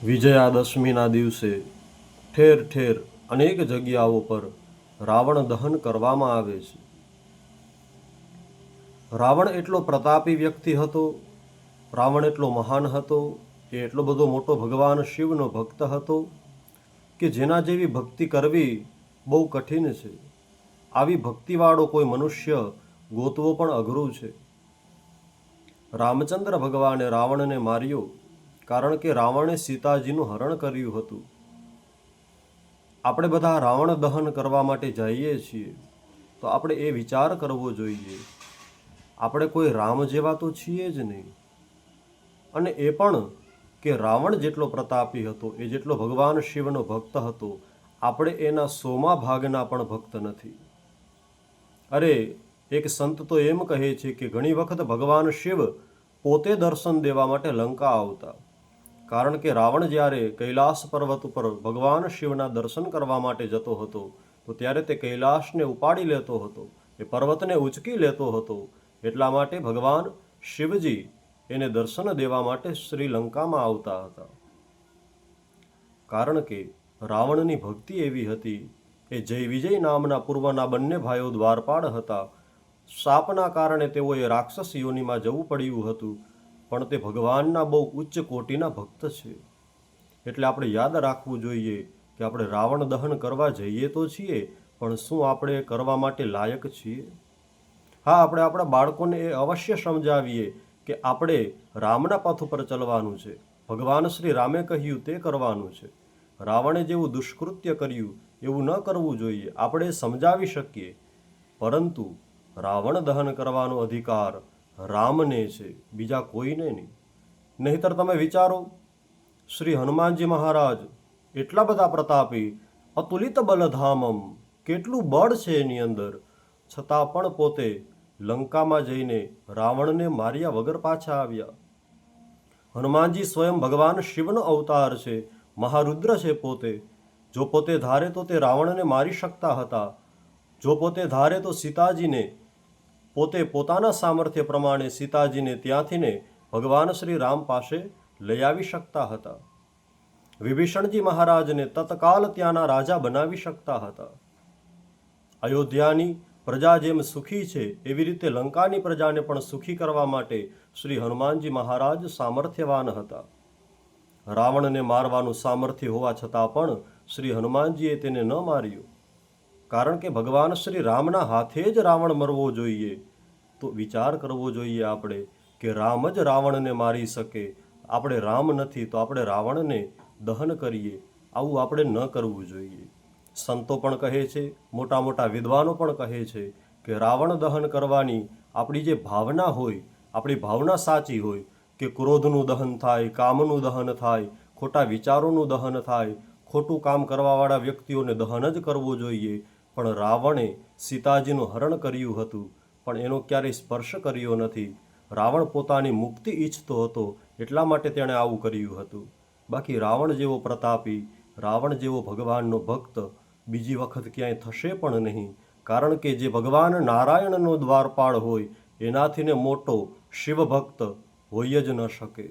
વિજયાદશમીના દિવસે ઠેર ઠેર અનેક જગ્યાઓ પર રાવણ દહન કરવામાં આવે છે. રાવણ એટલો પ્રતાપી વ્યક્તિ હતો, રાવણ એટલો મહાન હતો, એ એટલો બધો મોટો ભગવાન શિવનો ભક્ત હતો કે જેના જેવી ભક્તિ કરવી બહુ કઠિન છે. આવી ભક્તિવાળો કોઈ મનુષ્ય ગોતવો પણ અઘરું છે. રામચંદ્ર ભગવાને રાવણને માર્યો કારણ કે રાવણે સીતાજીનું હરણ કર્યું હતું. આપણે બધા રાવણ દહન કરવા માટે જઈએ છીએ તો આપણે એ વિચાર કરવો જોઈએ, આપણે કોઈ રામ જેવા તો છીએ જ નહીં. અને એ પણ કે રાવણ જેટલો પ્રતાપી હતો, એ જેટલો ભગવાન શિવનો ભક્ત હતો, આપણે એના 100મા ભાગના પણ ભક્ત નથી. અરે એક સંત તો એમ કહે છે કે ઘણી વખત ભગવાન શિવ પોતે દર્શન દેવા માટે લંકા આવતા, કારણ કે રાવણ જ્યારે કૈલાસ પર્વત ઉપર ભગવાન શિવના દર્શન કરવા માટે જતો હતો તો ત્યારે તે કૈલાસને ઉપાડી લેતો હતો, એ પર્વતને ઉંચકી લેતો હતો. એટલા માટે ભગવાન શિવજી એને દર્શન દેવા માટે શ્રીલંકામાં આવતા હતા. કારણ કે રાવણની ભક્તિ એવી હતી. એ જય વિજય નામના પૂર્વના બંને ભાઈઓ દ્વારપાળ હતા. શાપના કારણે તેઓએ રાક્ષસ યોનિમાં જવું પડ્યું હતું, પણ તે ભગવાનના બહુ ઉચ્ચ કોટીના ભક્ત છે. એટલે આપણે યાદ રાખવું જોઈએ કે આપણે રાવણ દહન કરવા જઈએ તો છીએ, પણ શું આપણે કરવા માટે લાયક છીએ? હા, આપણે આપણા બાળકોને એ અવશ્ય સમજાવીએ કે આપણે રામના પથ ઉપર ચાલવાનું છે, ભગવાન શ્રી રામે કહ્યું તે કરવાનું છે. રાવણે જેવું દુષ્કૃત્ય કર્યું એવું ન કરવું જોઈએ, આપણે સમજાવી શકીએ. પરંતુ રાવણ દહન કરવાનો અધિકાર રામને છે, બીજા કોઈને નહીં. નહીતર તમે વિચારો, શ્રી હનુમાનજી મહારાજ એટલા બધા પ્રતાપી, અતુલિત બલધામમ, કેટલું બળ છે એની અંદર, છતાં પણ પોતે લંકામાં જઈને રાવણને માર્યા વગર પાછા આવ્યા. હનુમાનજી સ્વયં ભગવાન શિવનો અવતાર છે, મહારુદ્ર છે પોતે. જો પોતે ધારે તો તે રાવણને મારી શકતા હતા. જો પોતે ધારે તો સીતાજીને પોતે પોતાના સામર્થ્ય પ્રમાણે સીતાજીને ત્યાંથી ને ભગવાન શ્રી રામ પાસે લઈ આવી શકતા હતા. વિભીષણજી મહારાજને તત્કાલ ત્યાંના રાજા બનાવી શકતા હતા. અયોધ્યાની પ્રજા જેમ સુખી છે એવી રીતે લંકાની પ્રજાને પણ સુખી કરવા માટે શ્રી હનુમાનજી મહારાજ સામર્થ્યવાન હતા. રાવણને મારવાનું સામર્થ્ય હોવા છતાં પણ શ્રી હનુમાનજીએ તેને ન માર્યો, કારણ કે ભગવાન શ્રી રામના હાથે જ રાવણ મરવો જોઈએ. તો વિચાર કરવો જોઈએ આપણે કે રામ જ રાવણને મારી શકે, આપણે રામ નથી તો આપણે રાવણને દહન કરીએ. આવું આપણે ન કરવું જોઈએ. સંતો પણ કહે છે, મોટા મોટા વિદ્વાનો પણ કહે છે કે રાવણ દહન કરવાની આપણી જે ભાવના હોય, આપણી ભાવના સાચી હોય કે ક્રોધનું દહન થાય, કામનું દહન થાય, ખોટા વિચારોનું દહન થાય, ખોટું કામ કરવાવાળા વ્યક્તિઓને દહન જ કરવું જોઈએ. પણ રાવણે સીતાજીનું હરણ કર્યું હતું, પણ એનો ક્યારેય સ્પર્શ કર્યો નથી. રાવણ પોતાની મુક્તિ ઈચ્છતો હતો, એટલા માટે તેણે આવું કર્યું હતું. બાકી રાવણ જેવો પ્રતાપી, રાવણ જેવો ભગવાનનો ભક્ત બીજી વખત ક્યાંય થશે પણ નહીં. કારણ કે જે ભગવાન નારાયણનો દ્વારપાળ હોય એનાથીને મોટો શિવ ભક્ત હોઈ જ ન શકે.